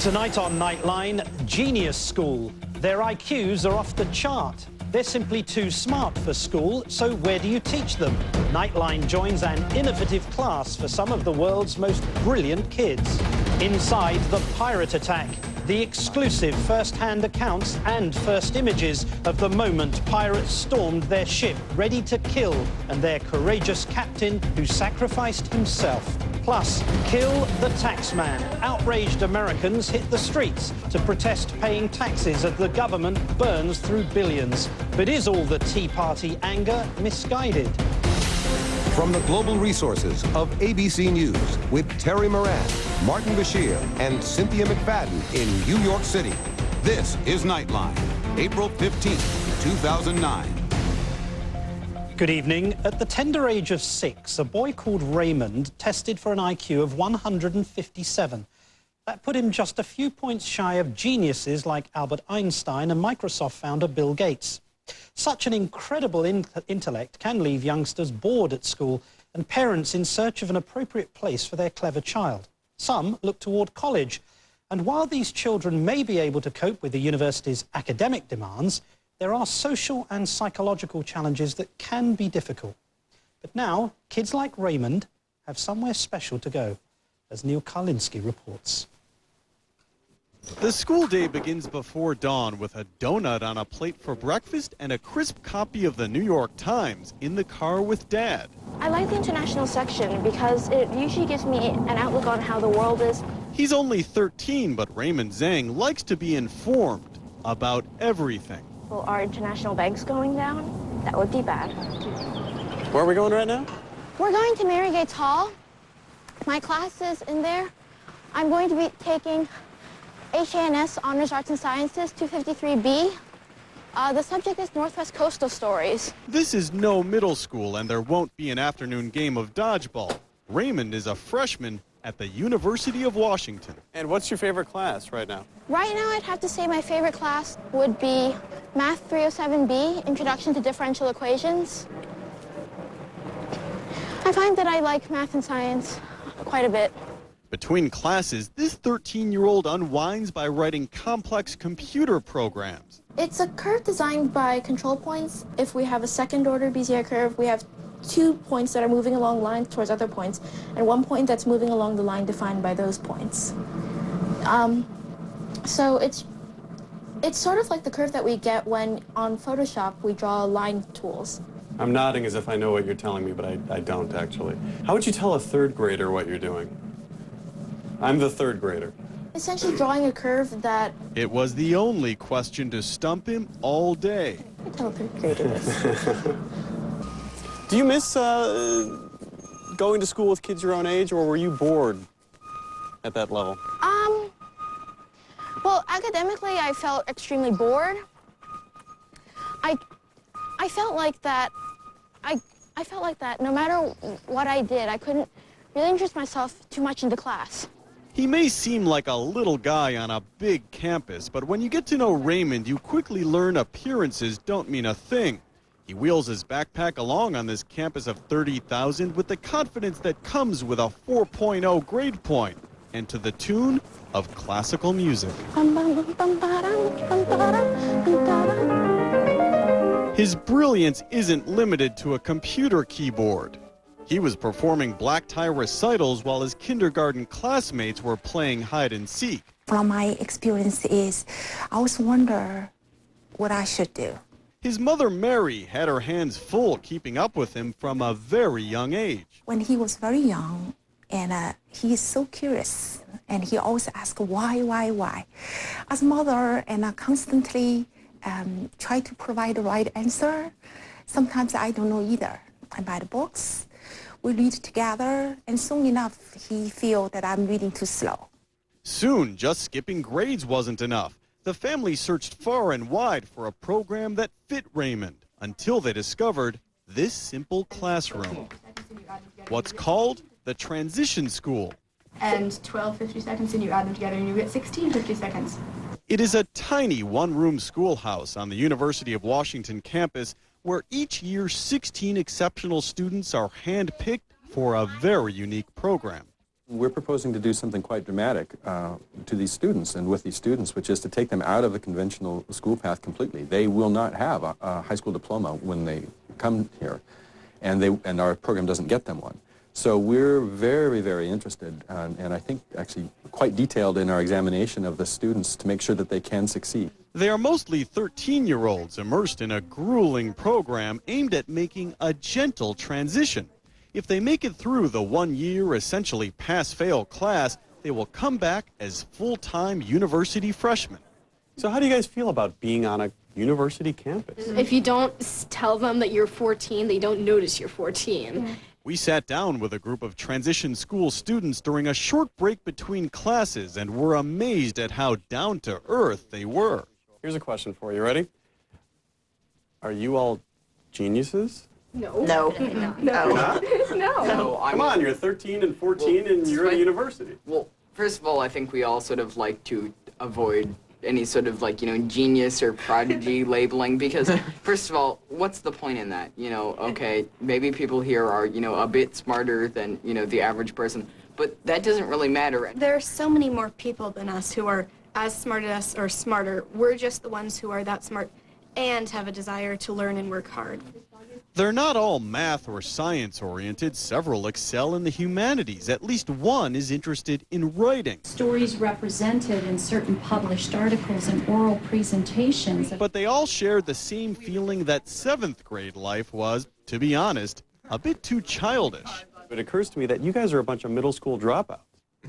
Tonight on Nightline, Genius School. Their IQs are off the chart. They're simply too smart for school, so where do you teach them? Nightline joins an innovative class for some of the world's most brilliant kids. Inside, the pirate attack, the exclusive first-hand accounts and first images of the moment pirates stormed their ship, ready to kill, and their courageous captain who sacrificed himself. Plus, kill the taxman. Outraged Americans hit the streets to protest paying taxes as the government burns through billions. But is all the Tea Party anger misguided? From the global resources of ABC News with Terry Moran, Martin Bashir, and Cynthia McFadden in New York City. This is Nightline, April 15th, 2009. Good evening. At the tender age of 6, a boy called Raymond tested for an IQ of 157. That put him just a few points shy of geniuses like Albert Einstein and Microsoft founder Bill Gates. Such an incredible intellect can leave youngsters bored at school and parents in search of an appropriate place for their clever child. Some look toward college, and while these children may be able to cope with the university's academic demands, there are social and psychological challenges that can be difficult. But now, kids like Raymond have somewhere special to go, as Neil Karlinski reports. The school day begins before dawn with a donut on a plate for breakfast and a crisp copy of the New York Times in the car with Dad. I like the international section because it usually gives me an outlook on how the world is. He's only 13, but Raymond Zhang likes to be informed about everything. Well, are international banks going down? That would be bad. Where are we going right now? We're going to Mary Gates Hall. My class is in there. I'm going to be taking HANS Honors Arts and Sciences 253B. The subject is Northwest Coastal Stories. This is no middle school, and there won't be an afternoon game of dodgeball. Raymond is a freshman at the University of Washington. And what's your favorite class right now? Right now, I'd have to say my favorite class would be Math 307B, Introduction to Differential Equations. I find that I like math and science quite a bit. Between classes, this 13-year-old unwinds by writing complex computer programs. It's a curve designed by control points. If we have a second-order Bezier curve, we have 2 points that are moving along lines towards other points, and 1 point that's moving along the line defined by those points. So it's sort of like the curve that we get when on Photoshop we draw line tools. I'm nodding as if I know what you're telling me, but I don't actually. How would you tell a third grader what you're doing? I'm the third grader. Essentially drawing a curve that... It was the only question to stump him all day. I tell a third grader this. Do you miss going to school with kids your own age, or were you bored at that level? Well, academically, I felt extremely bored. I felt like that. I felt like that no matter what I did, I couldn't really interest myself too much into class. He may seem like a little guy on a big campus, but when you get to know Raymond, you quickly learn appearances don't mean a thing. He wheels his backpack along on this campus of 30,000 with the confidence that comes with a 4.0 grade point, and to the tune of classical music. His brilliance isn't limited to a computer keyboard. He was performing black tie recitals while his kindergarten classmates were playing hide and seek. From my experience is, I always wonder what I should do. His mother, Mary, had her hands full keeping up with him from a very young age. When he was very young, and he is so curious, and he always asks why. As a mother, and I constantly try to provide the right answer. Sometimes I don't know either. I buy the books, we read together, and soon enough, he feels that I'm reading too slow. Soon, just skipping grades wasn't enough. The family searched far and wide for a program that fit Raymond until they discovered this simple classroom. What's called the transition school. And 12 50 seconds, and you add them together, and you get 16 50 seconds. It is a tiny one-room schoolhouse on the University of Washington campus where each year 16 exceptional students are handpicked for a very unique program. We're proposing to do something quite dramatic to these students and with these students, which is to take them out of the conventional school path completely. They will not have a high school diploma when they come here, and our program doesn't get them one. So we're very, very interested, and I think actually quite detailed in our examination of the students to make sure that they can succeed. They are mostly 13-year-olds immersed in a grueling program aimed at making a gentle transition. If they make it through the 1-year, essentially pass-fail class, they will come back as full-time university freshmen. So how do you guys feel about being on a university campus? If you don't tell them that you're 14, they don't notice you're 14. We sat down with a group of transition school students during a short break between classes and were amazed at how down-to-earth they were. Here's a question for you. Ready? Are you all geniuses? No. No. No. Not? No. Come on, you're 13 and 14 and you're at a university. Well, first of all, I think we all sort of like to avoid any sort of like, genius or prodigy labeling, because first of all, what's the point in that? Okay, maybe people here are, a bit smarter than, the average person, but that doesn't really matter. There are so many more people than us who are as smart as us or smarter. We're just the ones who are that smart and have a desire to learn and work hard. They're not all math or science oriented. Several excel in the humanities. At least one is interested in writing. Stories represented in certain published articles and oral presentations. But they all shared the same feeling that 7th grade life was, to be honest, a bit too childish. It occurs to me that you guys are a bunch of middle school dropouts.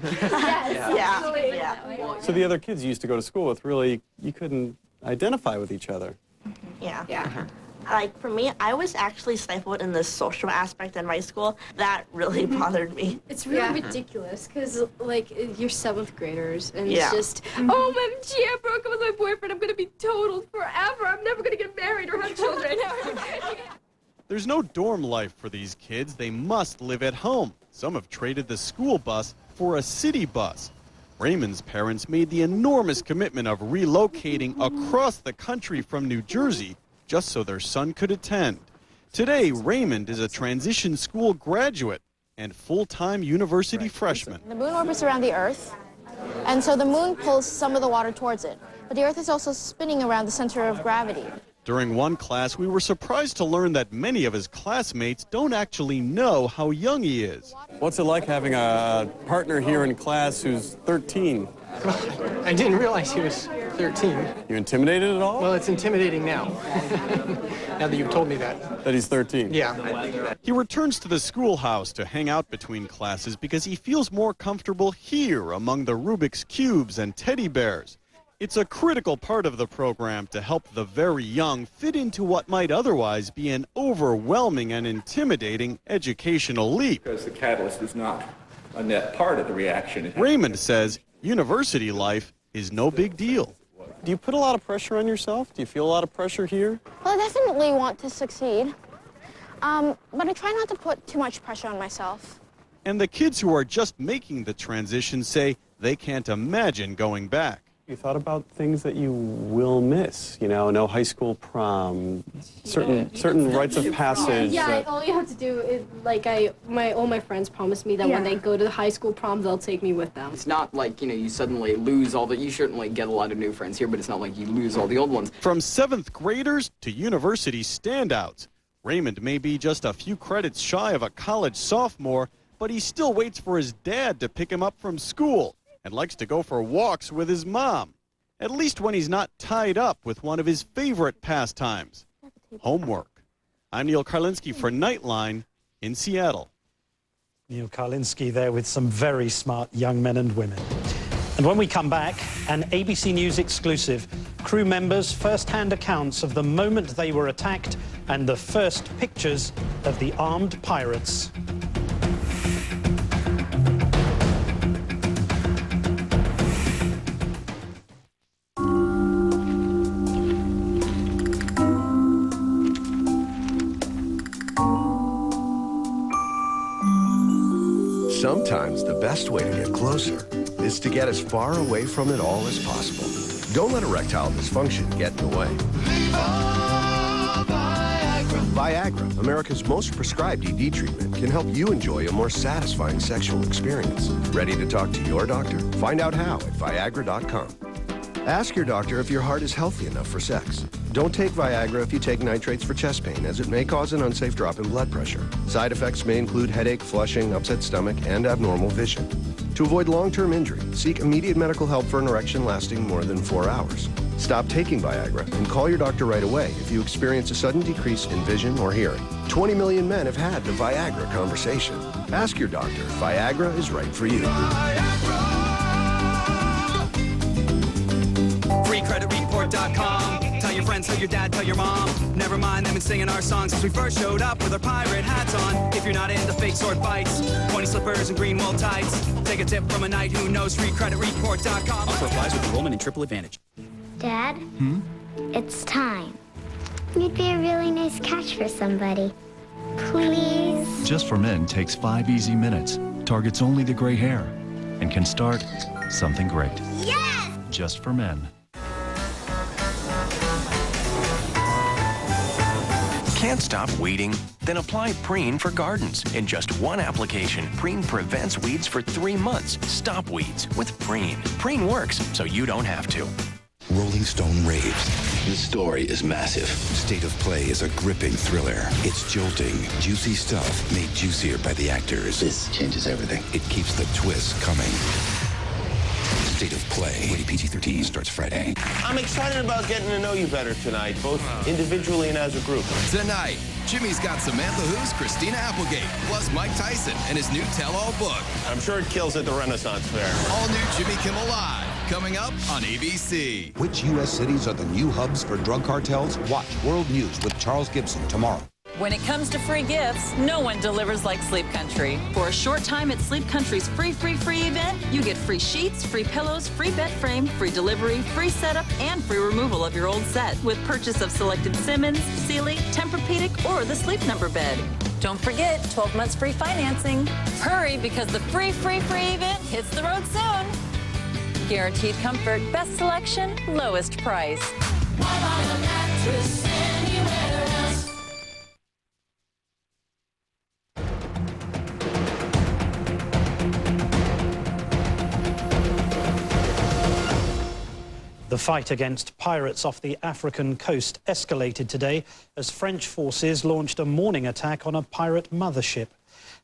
Yeah. So the other kids you used to go to school with, really, you couldn't identify with each other. Yeah. Like, for me, I was actually stifled in the social aspect in my school. That really bothered me. It's really ridiculous because, like, you're 7th graders and Yeah. it's just, oh, I broke up with my boyfriend. I'm going to be totaled forever. I'm never going to get married or have children. There's no dorm life for these kids. They must live at home. Some have traded the school bus for a city bus. Raymond's parents made the enormous commitment of relocating across the country from New Jersey just so their son could attend. Today, Raymond is a transition school graduate and full-time university freshman. The moon orbits around the Earth, and so the moon pulls some of the water towards it. But the Earth is also spinning around the center of gravity. During one class, we were surprised to learn that many of his classmates don't actually know how young he is. What's it like having a partner here in class who's 13? I didn't realize he was 13. You intimidated at all? Well, it's intimidating now. Now that you've told me that. That he's 13? Yeah. He returns to the schoolhouse to hang out between classes because he feels more comfortable here among the Rubik's Cubes and teddy bears. It's a critical part of the program to help the very young fit into what might otherwise be an overwhelming and intimidating educational leap. Because the catalyst is not a net part of the reaction. Raymond says university life is no big deal. Do you put a lot of pressure on yourself? Do you feel a lot of pressure here? Well, I definitely want to succeed, but I try not to put too much pressure on myself. And the kids who are just making the transition say they can't imagine going back. You thought about things that you will miss, no high school prom, certain rites of passage. Yeah, all you have to do is, like, all my friends promised me that when they go to the high school prom, they'll take me with them. It's not like, you suddenly lose all the, you certainly get a lot of new friends here, but it's not like you lose all the old ones. From 7th graders to university standouts, Raymond may be just a few credits shy of a college sophomore, but he still waits for his dad to pick him up from school and likes to go for walks with his mom, at least when he's not tied up with one of his favorite pastimes, homework. I'm Neil Karlinski for Nightline in Seattle. Neil Karlinski there with some very smart young men and women. And when we come back, an ABC News exclusive, crew members' first-hand accounts of the moment they were attacked and the first pictures of the armed pirates. Sometimes the best way to get closer is to get as far away from it all as possible. Don't let erectile dysfunction get in the way. Viva Viagra. Viagra, America's most prescribed ED treatment, can help you enjoy a more satisfying sexual experience. Ready to talk to your doctor? Find out how at Viagra.com. Ask your doctor if your heart is healthy enough for sex. Don't take Viagra if you take nitrates for chest pain, as it may cause an unsafe drop in blood pressure. Side effects may include headache, flushing, upset stomach, and abnormal vision. To avoid long-term injury, seek immediate medical help for an erection lasting more than 4 hours. Stop taking Viagra and call your doctor right away if you experience a sudden decrease in vision or hearing. 20 million men have had the Viagra conversation. Ask your doctor if Viagra is right for you. FreeCreditReport.com. Tell your friends, tell your dad, tell your mom. Never mind them and singing our songs since we first showed up with our pirate hats on. If you're not into fake sword fights, pointy slippers and green wool tights, take a tip from a knight who knows. FreeCreditReport.com. Offer applies with enrollment and triple advantage. Dad? It's time. You'd be a really nice catch for somebody. Please? Just for Men takes 5 easy minutes, targets only the gray hair, and can start something great. Yes! Just for Men. Can't stop weeding? Then apply Preen for gardens. In just one application, Preen prevents weeds for 3 months. Stop weeds with Preen. Preen works, so you don't have to. Rolling Stone raves. The story is massive. State of Play is a gripping thriller. It's jolting, juicy stuff made juicier by the actors. This changes everything. It keeps the twists coming. State of Play. Rated PG-13 starts Friday. I'm excited about getting to know you better tonight, both individually and as a group. Tonight, Jimmy's got Samantha Who's Christina Applegate, plus Mike Tyson and his new tell-all book. I'm sure it kills at the Renaissance Fair. All new Jimmy Kimmel Live, coming up on ABC. Which U.S. cities are the new hubs for drug cartels? Watch World News with Charles Gibson tomorrow. When it comes to free gifts, no one delivers like Sleep Country. For a short time at Sleep Country's free event, you get free sheets, free pillows, free bed frame, free delivery, free setup, and free removal of your old set with purchase of selected Simmons, Sealy, Tempur-Pedic, or the Sleep Number bed. Don't forget 12 months free financing. Hurry, because the free event hits the road soon. Guaranteed comfort, best selection, lowest price. Why buy a mattress anywhere else? The fight against pirates off the African coast escalated today as French forces launched a morning attack on a pirate mothership.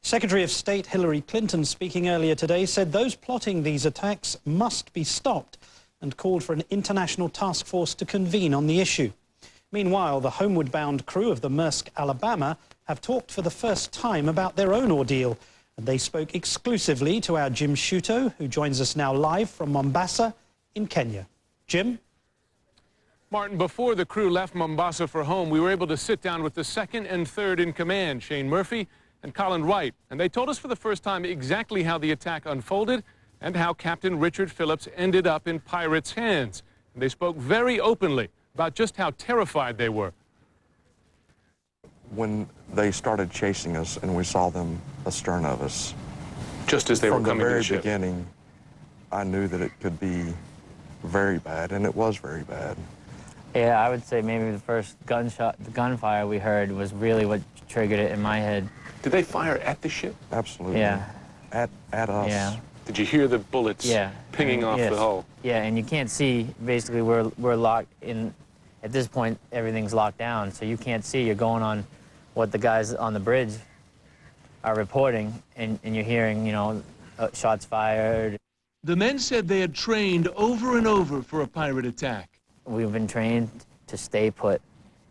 Secretary of State Hillary Clinton, speaking earlier today, said those plotting these attacks must be stopped and called for an international task force to convene on the issue. Meanwhile, the homeward-bound crew of the Maersk Alabama have talked for the first time about their own ordeal, and they spoke exclusively to our Jim Shuto, who joins us now live from Mombasa in Kenya. Jim? Martin, before the crew left Mombasa for home, we were able to sit down with the second and third in command, Shane Murphy and Colin Wright, and they told us for the first time exactly how the attack unfolded and how Captain Richard Phillips ended up in pirates' hands. And they spoke very openly about just how terrified they were. When they started chasing us and we saw them astern of us, just as they were coming to the ship, from the very beginning, I knew that it could be very bad, and it was very bad. Yeah, I would say maybe the first gunshot, the gunfire we heard was really what triggered it in my head. Did they fire at the ship? Absolutely. Yeah. At us. Yeah. Did you hear the bullets pinging off the hull? Yeah, and you can't see, basically we're locked in, at this point everything's locked down, so you can't see, you're going on what the guys on the bridge are reporting, and you're hearing, you know, shots fired. The men said they had trained over and over for a pirate attack. We've been trained to stay put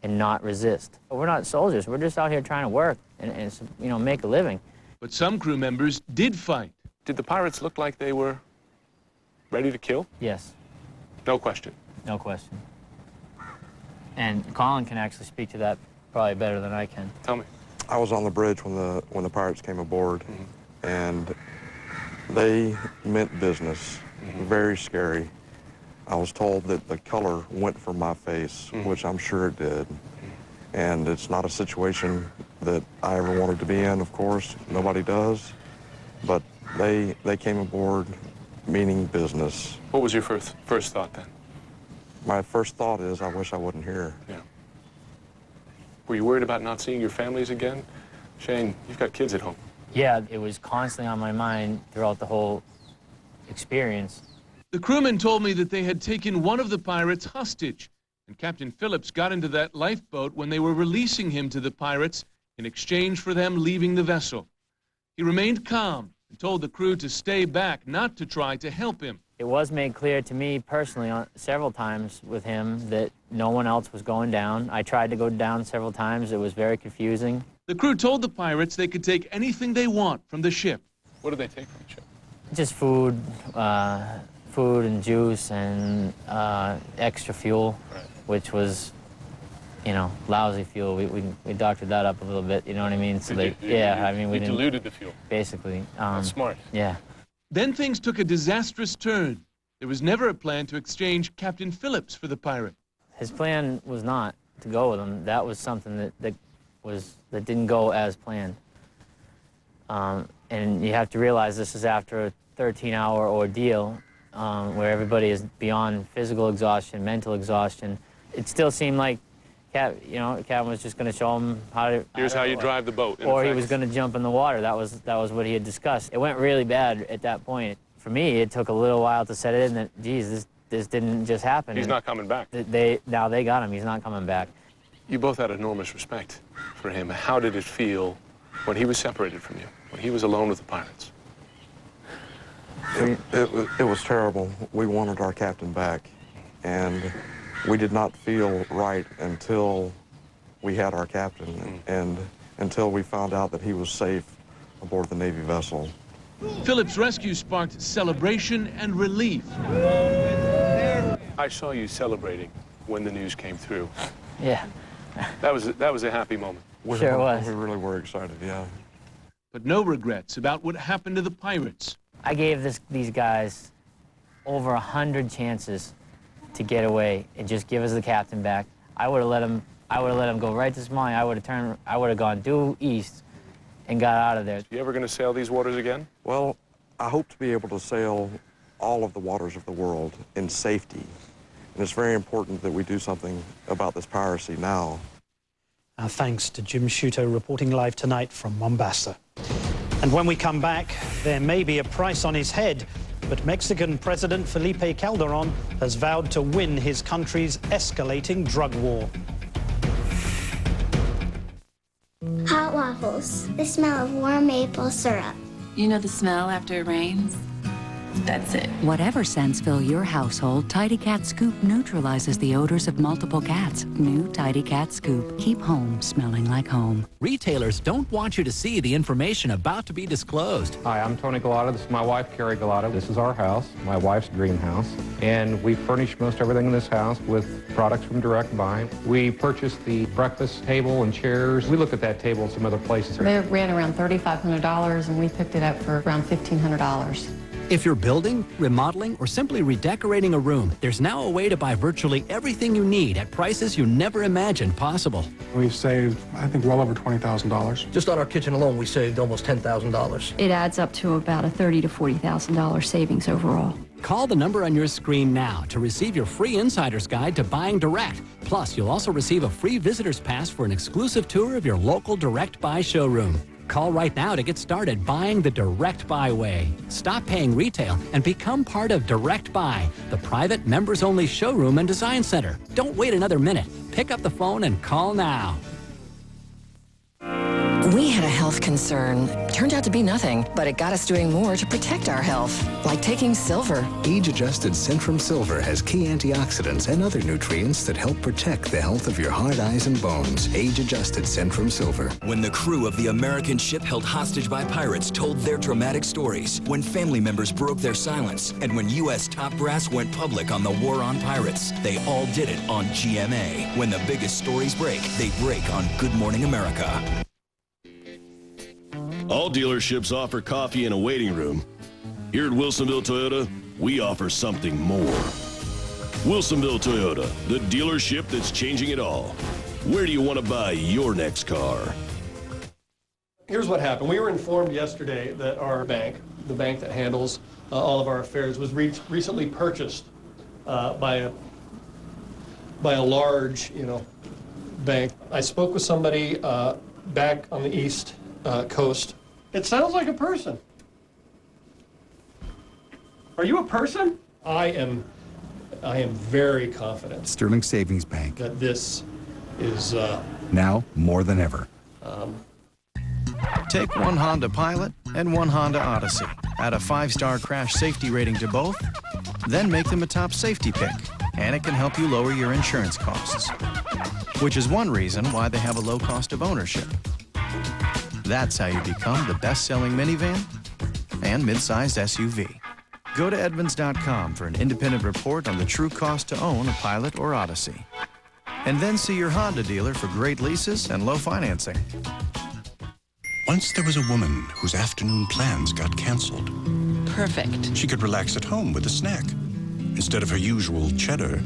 and not resist. We're not soldiers. We're just out here trying to work and you know, make a living. But some crew members did fight. Did the pirates look like they were ready to kill? Yes. No question. No question. And Colin can actually speak to that probably better than I can. Tell me. I was on the bridge when the pirates came aboard, and they meant business. Very scary. I was told that the color went from my face, which I'm sure it did. And it's not a situation that I ever wanted to be in, of course. Nobody does. But they came aboard meaning business. What was your first thought then? My first thought is, I wish I wasn't here. Yeah. Were you worried about not seeing your families again? Shane, you've got kids at home. Yeah, it was constantly on my mind throughout the whole experience. The crewmen told me that they had taken one of the pirates hostage, and Captain Phillips got into that lifeboat when they were releasing him to the pirates in exchange for them leaving the vessel. He remained calm and told the crew to stay back, not to try to help him. It was made clear to me personally several times with him that no one else was going down. I tried to go down several times. It was very confusing. The crew told the pirates they could take anything they want from the ship. What did they take from the ship? Just food, food and juice and extra fuel, which was, you know, lousy fuel. We doctored that up a little bit, you know what I mean? So we diluted the fuel. Basically. That's smart. Yeah. Then things took a disastrous turn. There was never a plan to exchange Captain Phillips for the pirate. His plan was not to go with him. That was something that didn't go as planned. And you have to realize this is after a 13-hour ordeal where everybody is beyond physical exhaustion, mental exhaustion. It still seemed like Captain was just going to show him Here's how you drive the boat. Or he was going to jump in the water. That was what he had discussed. It went really bad at that point. For me, it took a little while to set it in that, geez, this didn't just happen. He's not coming back. Now they got him. He's not coming back. You both had enormous respect for him. How did it feel when he was separated from you, when he was alone with the pirates? It was terrible. We wanted our captain back, and we did not feel right until we had our captain and until we found out that he was safe aboard the Navy vessel. Phillips' rescue sparked celebration and relief. I saw you celebrating when the news came through. Yeah. That was a happy moment. Sure it was. We really were excited, yeah. But no regrets about what happened to the pirates. I gave these guys over 100 chances to get away and just give us the captain back. I would have let him go right to Somalia. I would have gone due east and got out of there. You ever going to sail these waters again? Well, I hope to be able to sail all of the waters of the world in safety. And it's very important that we do something about this piracy now. Our thanks to Jim Sciutto reporting live tonight from Mombasa. And when we come back, there may be a price on his head, but Mexican President Felipe Calderon has vowed to win his country's escalating drug war. Hot waffles. The smell of warm maple syrup. You know the smell after it rains? That's it. Whatever scents fill your household, Tidy Cat Scoop neutralizes the odors of multiple cats. New Tidy Cat Scoop. Keep home smelling like home. Retailers don't want you to see the information about to be disclosed. Hi, I'm Tony Galata. This is my wife, Carrie Galata. This is our house, my wife's dream house. And we furnish most everything in this house with products from Direct Buy. We purchased the breakfast table and chairs. We looked at that table in some other places. They ran around $3,500, and we picked it up for around $1,500. If you're building, remodeling, or simply redecorating a room, there's now a way to buy virtually everything you need at prices you never imagined possible. We've saved, I think, well over $20,000. Just on our kitchen alone, we saved almost $10,000. It adds up to about a $30,000 to $40,000 savings overall. Call the number on your screen now to receive your free insider's guide to buying direct. Plus, you'll also receive a free visitor's pass for an exclusive tour of your local Direct Buy showroom. Call right now to get started buying the Direct Buy way. Stop paying retail and become part of Direct Buy, the private members-only showroom and design center. Don't wait another minute. Pick up the phone and call now. We had a health concern. Turned out to be nothing, but it got us doing more to protect our health, like taking silver. Age-adjusted Centrum Silver has key antioxidants and other nutrients that help protect the health of your heart, eyes, and bones. Age-adjusted Centrum Silver. When the crew of the American ship held hostage by pirates told their dramatic stories, when family members broke their silence, and when U.S. top brass went public on the war on pirates, they all did it on GMA. When the biggest stories break, they break on Good Morning America. All dealerships offer coffee and a waiting room. Here at Wilsonville Toyota, we offer something more. Wilsonville Toyota, the dealership that's changing it all. Where do you want to buy your next car? Here's what happened. We were informed yesterday that our bank, the bank that handles all of our affairs, was recently purchased by a large, bank. I spoke with somebody back on the East Coast. It sounds like a person. Are you a person? I am very confident Sterling Savings Bank. that this is Now more than ever. Take one Honda Pilot and one Honda Odyssey. Add a 5-star crash safety rating to both, then make them a top safety pick. And it can help you lower your insurance costs, which is one reason why they have a low cost of ownership. That's how you become the best-selling minivan and mid-sized SUV. Go to Edmunds.com for an independent report on the true cost to own a Pilot or Odyssey. And then see your Honda dealer for great leases and low financing. Once there was a woman whose afternoon plans got canceled. Perfect. She could relax at home with a snack. Instead of her usual cheddar,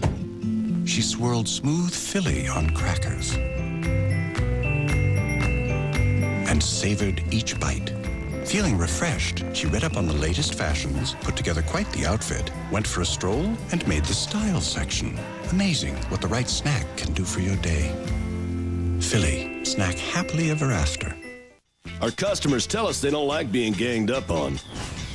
she swirled smooth Philly on crackers and savored each bite. Feeling refreshed, she read up on the latest fashions, put together quite the outfit, went for a stroll, and made the style section. Amazing what the right snack can do for your day. Philly, snack happily ever after. Our customers tell us they don't like being ganged up on.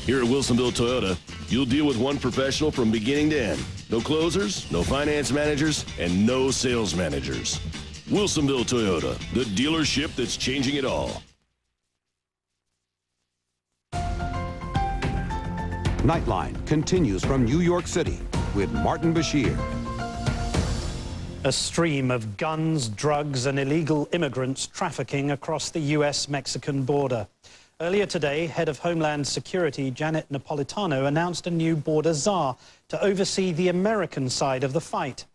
Here at Wilsonville Toyota, you'll deal with one professional from beginning to end. No closers, no finance managers, and no sales managers. Wilsonville Toyota, the dealership that's changing it all. Nightline continues from New York City with Martin Bashir. A stream of guns, drugs and illegal immigrants trafficking across the US-Mexican border. Earlier today, Head of Homeland Security Janet Napolitano announced a new border czar to oversee the American side of the fight.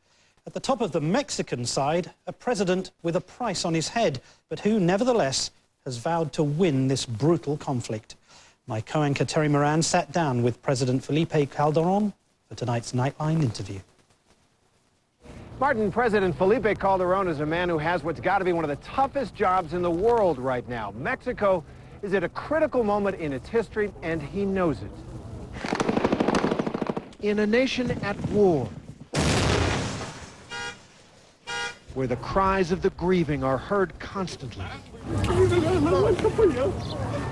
At the top of the Mexican side, a president with a price on his head, but who nevertheless has vowed to win this brutal conflict. My co-anchor Terry Moran sat down with President Felipe Calderón for tonight's Nightline interview. Martin, President Felipe Calderón is a man who has what's got to be one of the toughest jobs in the world right now. Mexico is at a critical moment in its history, and he knows it. In a nation at war, where the cries of the grieving are heard constantly,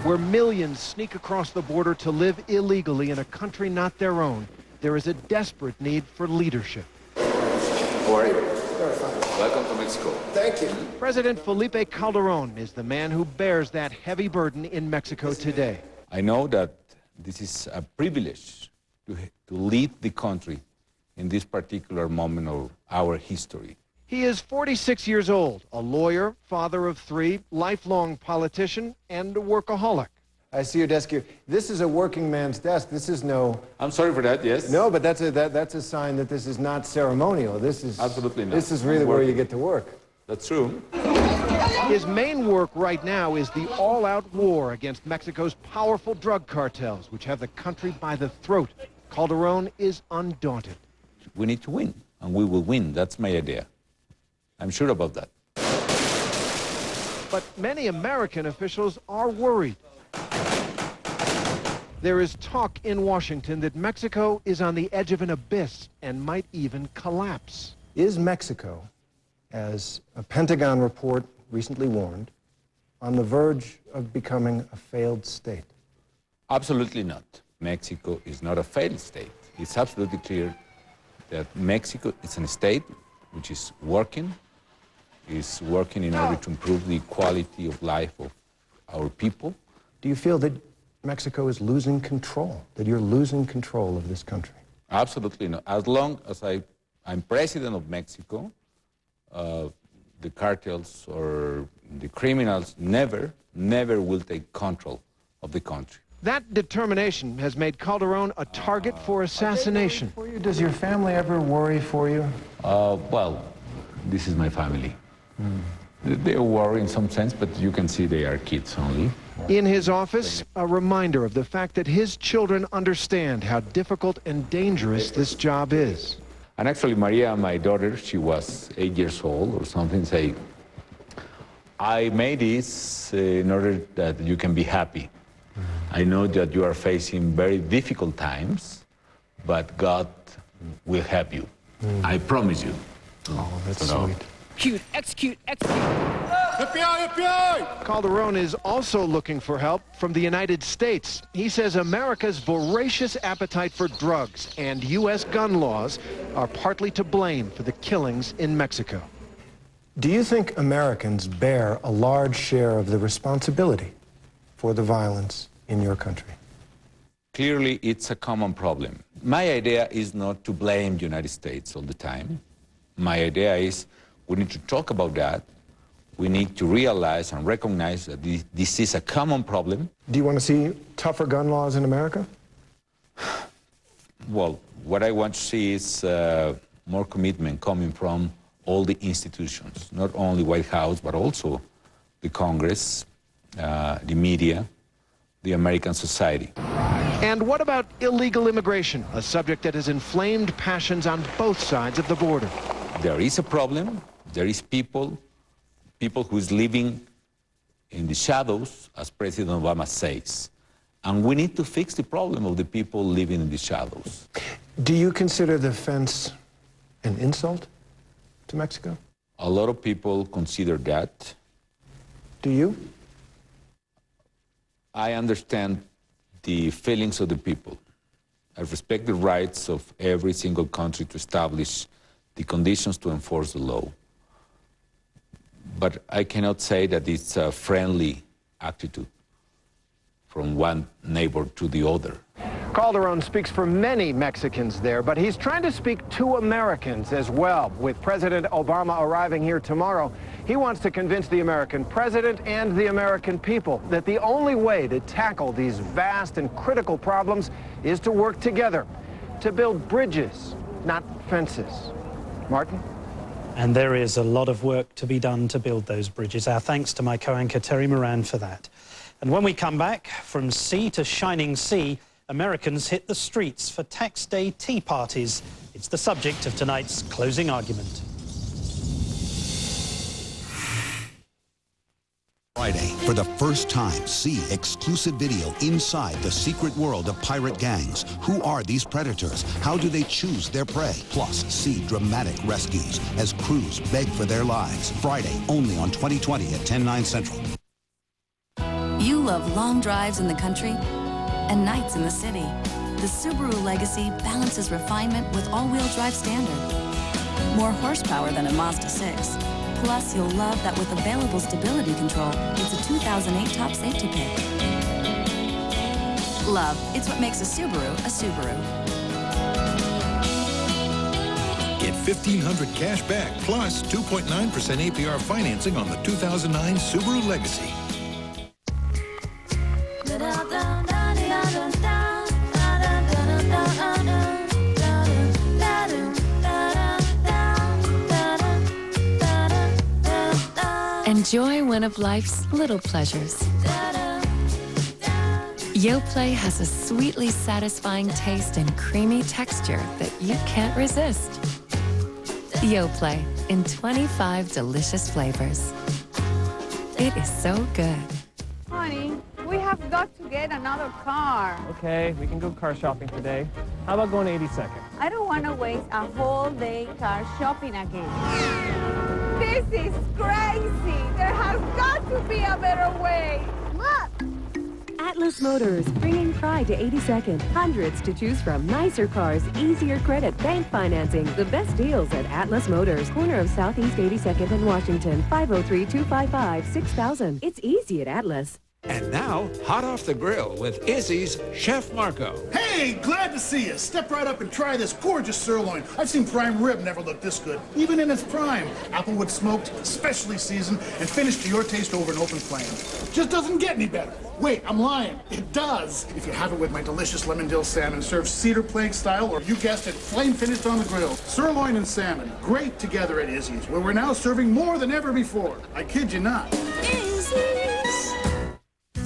where millions sneak across the border to live illegally in a country not their own, there is a desperate need for leadership. How are you? Very fine. Welcome to Mexico. Thank you. President Felipe Calderón is the man who bears that heavy burden in Mexico today. I know that this is a privilege to lead the country in this particular moment of our history. He is 46 years old, a lawyer, father of 3, lifelong politician, and a workaholic. I see your desk here. This is a working man's desk. This is no... I'm sorry for that, yes. No, but that's a sign that this is not ceremonial. This is... Absolutely not. This is really where you get to work. That's true. His main work right now is the all-out war against Mexico's powerful drug cartels, which have the country by the throat. Calderón is undaunted. We need to win, and we will win. That's my idea. I'm sure about that. But many American officials are worried. There is talk in Washington that Mexico is on the edge of an abyss and might even collapse. Is Mexico, as a Pentagon report recently warned, on the verge of becoming a failed state? Absolutely not. Mexico is not a failed state. It's absolutely clear that Mexico is a state which is working in order to improve the quality of life of our people. Do you feel that Mexico is losing control, that you're losing control of this country? Absolutely not. As long as I'm president of Mexico, the cartels or the criminals never will take control of the country. That determination has made Calderón a target for assassination. Does your family ever worry for you? Well, this is my family. They worry in some sense, but you can see they are kids only. In his office, a reminder of the fact that his children understand how difficult and dangerous this job is. And actually, Maria, my daughter, she was 8 years old or something, say, I made this in order that you can be happy. I know that you are facing very difficult times, but God will help you. I promise you. Oh, that's sweet. Execute, execute, execute. FBI, FBI! Calderon is also looking for help from the United States. He says America's voracious appetite for drugs and U.S. gun laws are partly to blame for the killings in Mexico. Do you think Americans bear a large share of the responsibility for the violence in your country? Clearly, it's a common problem. My idea is not to blame the United States all the time. My idea is we need to talk about that. We need to realize and recognize that this is a common problem. Do you want to see tougher gun laws in America? Well, what I want to see is more commitment coming from all the institutions, not only White House, but also the Congress, the media, the American society. And what about illegal immigration, a subject that has inflamed passions on both sides of the border? There is a problem. There is people who is living in the shadows, as President Obama says. And we need to fix the problem of the people living in the shadows. Do you consider the fence an insult to Mexico? A lot of people consider that. Do you? I understand the feelings of the people. I respect the rights of every single country to establish the conditions to enforce the law. But I cannot say that it's a friendly attitude from one neighbor to the other. Calderon speaks for many Mexicans there, but he's trying to speak to Americans as well. With President Obama arriving here tomorrow, he wants to convince the American president and the American people that the only way to tackle these vast and critical problems is to work together, to build bridges, not fences. Martin? And there is a lot of work to be done to build those bridges. Our thanks to my co-anchor Terry Moran for that. And when we come back, from sea to shining sea, Americans hit the streets for tax day tea parties. It's the subject of tonight's closing argument. Friday, for the first time, see exclusive video inside the secret world of pirate gangs. Who are these predators? How do they choose their prey? Plus, see dramatic rescues as crews beg for their lives. Friday, only on 20/20 at 10/9 Central. You love long drives in the country and nights in the city. The Subaru Legacy balances refinement with all-wheel drive standard. More horsepower than a Mazda 6. Plus, you'll love that with available stability control, it's a 2008 top safety pick. Love, it's what makes a Subaru a Subaru. Get $1,500 cash back plus 2.9% APR financing on the 2009 Subaru Legacy. Enjoy one of life's little pleasures. Yoplait has a sweetly satisfying taste and creamy texture that you can't resist. Yoplait in 25 delicious flavors. It is so good. Honey, we have got to get another car. Okay, we can go car shopping today. How about going to 82nd? I don't want to waste a whole day car shopping again. This is crazy. There has got to be a better way. Look! Atlas Motors, bringing pride to 82nd. Hundreds to choose from. Nicer cars, easier credit, bank financing. The best deals at Atlas Motors. Corner of Southeast 82nd and Washington. 503-255-6000. It's easy at Atlas. And now, hot off the grill with Izzy's Chef Marco. Hey, glad to see you. Step right up and try this gorgeous sirloin. I've seen prime rib never look this good, even in its prime. Applewood smoked, specially seasoned, and finished to your taste over an open flame. Just doesn't get any better. Wait, I'm lying. It does. If you have it with my delicious lemon dill salmon served cedar plague style, or you guessed it, flame finished on the grill. Sirloin and salmon, great together at Izzy's, where we're now serving more than ever before. I kid you not.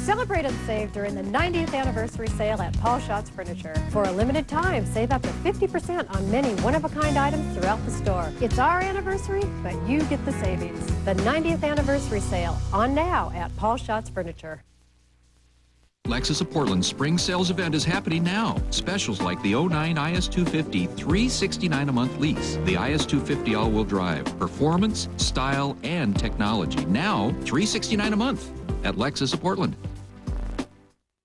Celebrate and save during the 90th anniversary sale at Paul Schatz Furniture. For a limited time, save up to 50% on many one-of-a-kind items throughout the store. It's our anniversary, but you get the savings. The 90th anniversary sale, on now at Paul Schatz Furniture. Lexus of Portland's spring sales event is happening now. Specials like the 09 IS250, $369 a month lease. The IS250 all-wheel drive. Performance, style, and technology. Now, $369 a month at Lexus of Portland.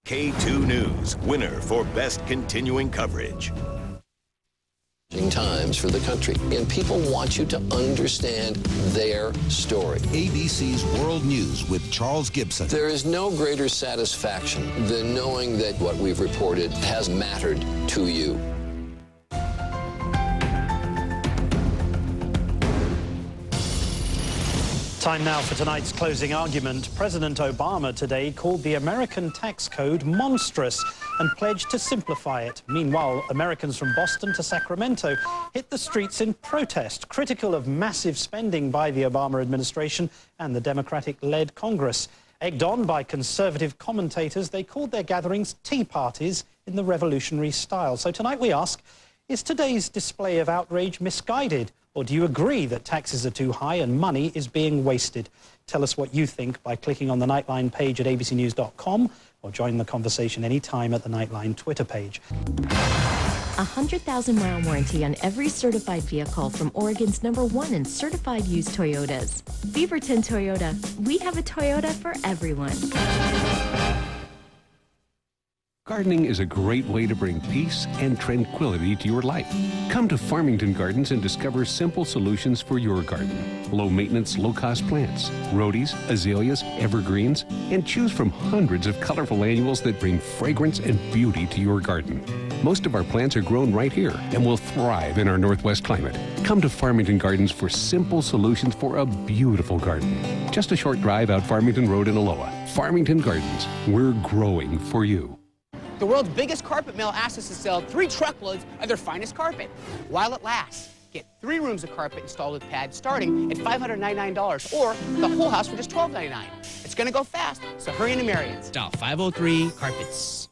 K2 News, winner for best continuing coverage. Times for the country, and people want you to understand their story. ABC's World News with Charles Gibson. There is no greater satisfaction than knowing that what we've reported has mattered to you. Time now for tonight's closing argument. President Obama today called the American tax code monstrous and pledged to simplify it. Meanwhile, Americans from Boston to Sacramento hit the streets in protest, critical of massive spending by the Obama administration and the Democratic-led Congress. Egged on by conservative commentators, they called their gatherings tea parties in the revolutionary style. So tonight we ask, is today's display of outrage misguided? Or do you agree that taxes are too high and money is being wasted? Tell us what you think by clicking on the Nightline page at abcnews.com or join the conversation anytime at the Nightline Twitter page. 100,000-mile warranty on every certified vehicle from Oregon's #1 in certified used Toyotas. Beaverton Toyota. We have a Toyota for everyone. Gardening is a great way to bring peace and tranquility to your life. Come to Farmington Gardens and discover simple solutions for your garden. Low-maintenance, low-cost plants, rhodies, azaleas, evergreens, and choose from hundreds of colorful annuals that bring fragrance and beauty to your garden. Most of our plants are grown right here and will thrive in our Northwest climate. Come to Farmington Gardens for simple solutions for a beautiful garden. Just a short drive out Farmington Road in Aloha. Farmington Gardens, we're growing for you. The world's biggest carpet mill asked us to sell 3 truckloads of their finest carpet while it lasts. Get 3 rooms of carpet installed with pads starting at $599 or the whole house for just $12.99. It's going to go fast, so hurry into Marriott's. Dial 503 Carpets.